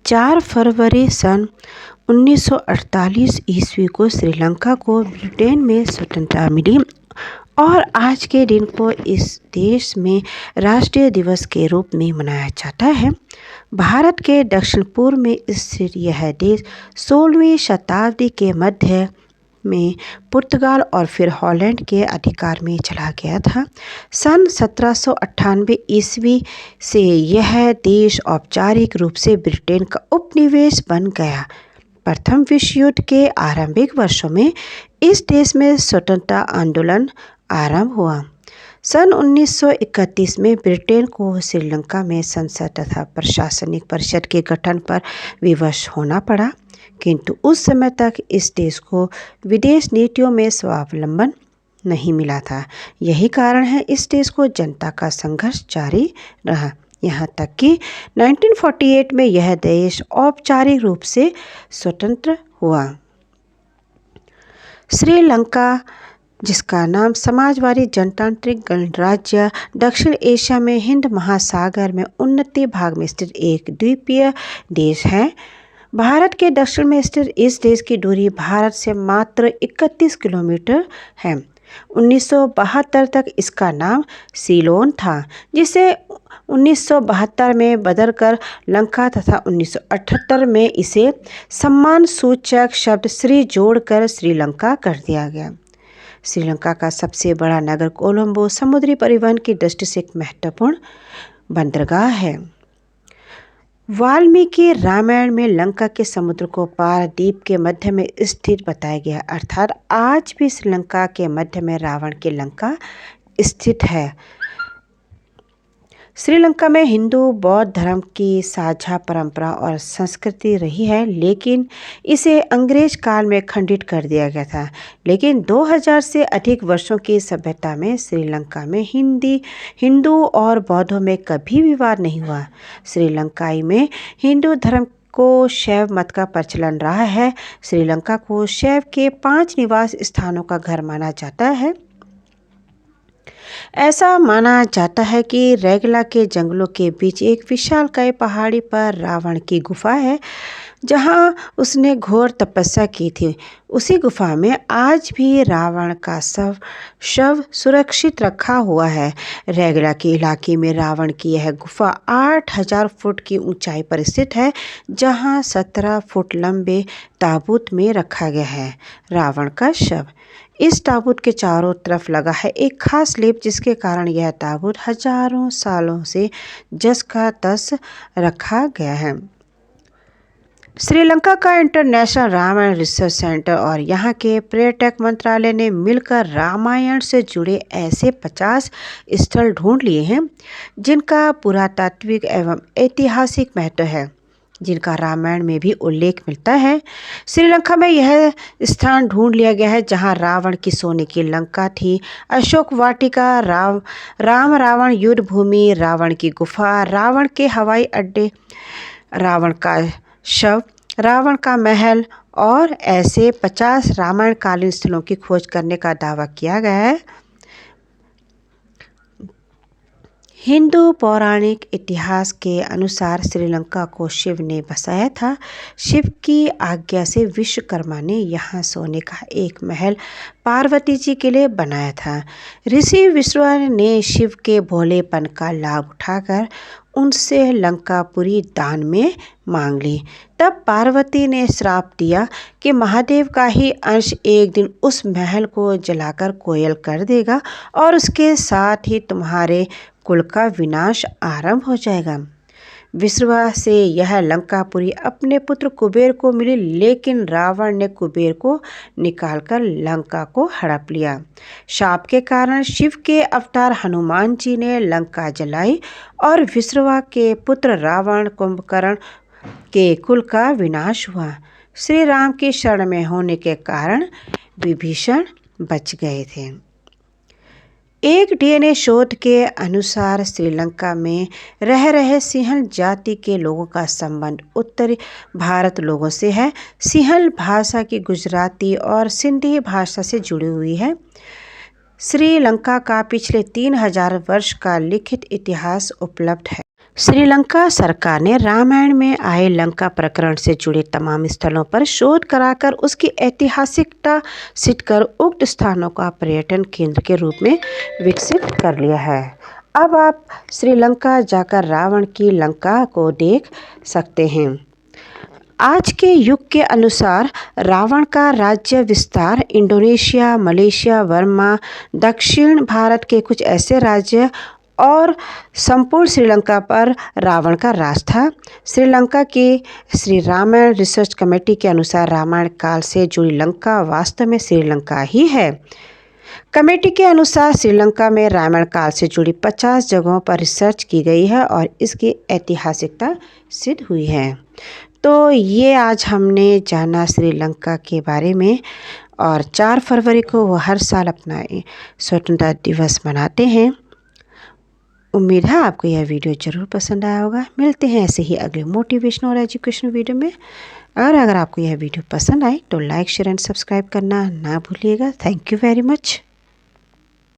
4 फरवरी सन 1948 ईस्वी को श्रीलंका को ब्रिटेन में स्वतंत्रता मिली और आज के दिन को इस देश में राष्ट्रीय दिवस के रूप में मनाया जाता है। भारत के दक्षिण पूर्व में स्थित यह देश 16वीं शताब्दी के मध्य में पुर्तगाल और फिर हॉलैंड के अधिकार में चला गया था। सन 1798 ईस्वी से यह देश औपचारिक रूप से ब्रिटेन का उपनिवेश बन गया। प्रथम विश्व युद्ध के आरंभिक वर्षों में इस देश में स्वतंत्रता आंदोलन आरंभ हुआ। सन 1931 में ब्रिटेन को श्रीलंका में संसद तथा प्रशासनिक परिषद के गठन पर विवश होना पड़ा, किंतु उस समय तक इस देश को विदेश नीतियों में स्वावलंबन नहीं मिला था। यही कारण है इस देश को जनता का संघर्ष जारी रहा, यहाँ तक कि 1948 में यह देश औपचारिक रूप से स्वतंत्र हुआ। श्रीलंका, जिसका नाम समाजवादी जनतांत्रिक गणराज्य दक्षिण एशिया में हिंद महासागर में उत्तरी भाग में स्थित एक द्वीपीय देश है। भारत के दक्षिण में स्थित इस देश की दूरी भारत से मात्र 31 किलोमीटर है। 1972 तक इसका नाम सीलोन था, जिसे 1972 में बदलकर लंका तथा 1978 में इसे सम्मान सूचक शब्द श्री जोड़कर श्रीलंका कर दिया गया। श्रीलंका का सबसे बड़ा नगर कोलंबो समुद्री परिवहन की दृष्टि से एक महत्वपूर्ण बंदरगाह है। वाल्मीकि रामायण में लंका के समुद्र को पार द्वीप के मध्य में स्थित बताया गया, अर्थात आज भी श्रीलंका के मध्य में रावण की लंका स्थित है। श्रीलंका में हिंदू बौद्ध धर्म की साझा परंपरा और संस्कृति रही है, लेकिन इसे अंग्रेज काल में खंडित कर दिया गया था। लेकिन 2000 से अधिक वर्षों की सभ्यता में श्रीलंका में हिंदू और बौद्धों में कभी विवाद नहीं हुआ। श्रीलंकाई में हिंदू धर्म को शैव मत का प्रचलन रहा है। श्रीलंका को शैव के 5 निवास स्थानों का घर माना जाता है। ऐसा माना जाता है कि रैगला के जंगलों के बीच एक विशालकाय पहाड़ी पर रावण की गुफा है, जहां उसने घोर तपस्या की थी। उसी गुफा में आज भी रावण का शव सुरक्षित रखा हुआ है। रैगला के इलाके में रावण की यह गुफा 8000 फुट की ऊंचाई पर स्थित है, जहां 17 फुट लंबे ताबूत में रखा गया है रावण का शव। इस ताबूत के चारों तरफ लगा है एक खास लेप, जिसके कारण यह ताबूत हजारों सालों से जस का तस रखा गया है। श्रीलंका का इंटरनेशनल रामायण रिसर्च सेंटर और यहाँ के पर्यटक मंत्रालय ने मिलकर रामायण से जुड़े ऐसे 50 स्थल ढूंढ लिए हैं जिनका पुरातात्विक एवं ऐतिहासिक महत्व है, जिनका रामायण में भी उल्लेख मिलता है। श्रीलंका में यह स्थान ढूंढ लिया गया है जहां रावण की सोने की लंका थी, अशोक वाटिका, राम रावण युद्ध भूमि, रावण की गुफा, रावण के हवाई अड्डे, रावण का शव, रावण का महल और ऐसे 50 रामायण कालीन स्थलों की खोज करने का दावा किया गया है। हिंदू पौराणिक इतिहास के अनुसार श्रीलंका को शिव ने बसाया था। शिव की आज्ञा से विश्वकर्मा ने यहाँ सोने का एक महल पार्वती जी के लिए बनाया था। ऋषि विश्वा ने शिव के भोलेपन का लाभ उठाकर उनसे लंकापुरी दान में मांग ली। तब पार्वती ने श्राप दिया कि महादेव का ही अंश एक दिन उस महल को जलाकर कोयल कर देगा और उसके साथ ही तुम्हारे कुल का विनाश आरंभ हो जाएगा। विश्वा से यह लंकापुरी अपने पुत्र कुबेर को मिली, लेकिन रावण ने कुबेर को निकालकर लंका को हड़प लिया। शाप के कारण शिव के अवतार हनुमान जी ने लंका जलाई और विश्वा के पुत्र रावण कुंभकर्ण के कुल का विनाश हुआ। श्री राम की शरण में होने के कारण विभीषण बच गए थे। एक डीएनए शोध के अनुसार श्रीलंका में रह रहे सिंहल जाति के लोगों का संबंध उत्तरी भारत लोगों से है। सिंहल भाषा की गुजराती और सिंधी भाषा से जुड़ी हुई है। श्रीलंका का पिछले 3000 वर्ष का लिखित इतिहास उपलब्ध है। श्रीलंका सरकार ने रामायण में आए लंका प्रकरण से जुड़े तमाम स्थलों पर शोध कराकर उसकी ऐतिहासिकता सिद्ध कर उक्त स्थानों का पर्यटन केंद्र के रूप में विकसित कर लिया है। अब आप श्रीलंका जाकर रावण की लंका को देख सकते हैं। आज के युग के अनुसार रावण का राज्य विस्तार इंडोनेशिया, मलेशिया, बर्मा, दक्षिण भारत के कुछ ऐसे राज्य और संपूर्ण श्रीलंका पर रावण का राज था। श्रीलंका की श्री रामायण रिसर्च कमेटी के अनुसार रामायण काल से जुड़ी लंका वास्तव में श्रीलंका ही है। कमेटी के अनुसार श्रीलंका में रामायण काल से जुड़ी 50 जगहों पर रिसर्च की गई है और इसकी ऐतिहासिकता सिद्ध हुई है। तो ये आज हमने जाना श्रीलंका के बारे में। और 4 फरवरी को वो हर साल अपना स्वतंत्रता दिवस मनाते हैं। उम्मीद है आपको यह वीडियो ज़रूर पसंद आया होगा। मिलते हैं ऐसे ही अगले मोटिवेशन और एजुकेशन वीडियो में। और अगर आपको यह वीडियो पसंद आए तो लाइक, शेयर एंड सब्सक्राइब करना ना भूलिएगा। Thank you very much.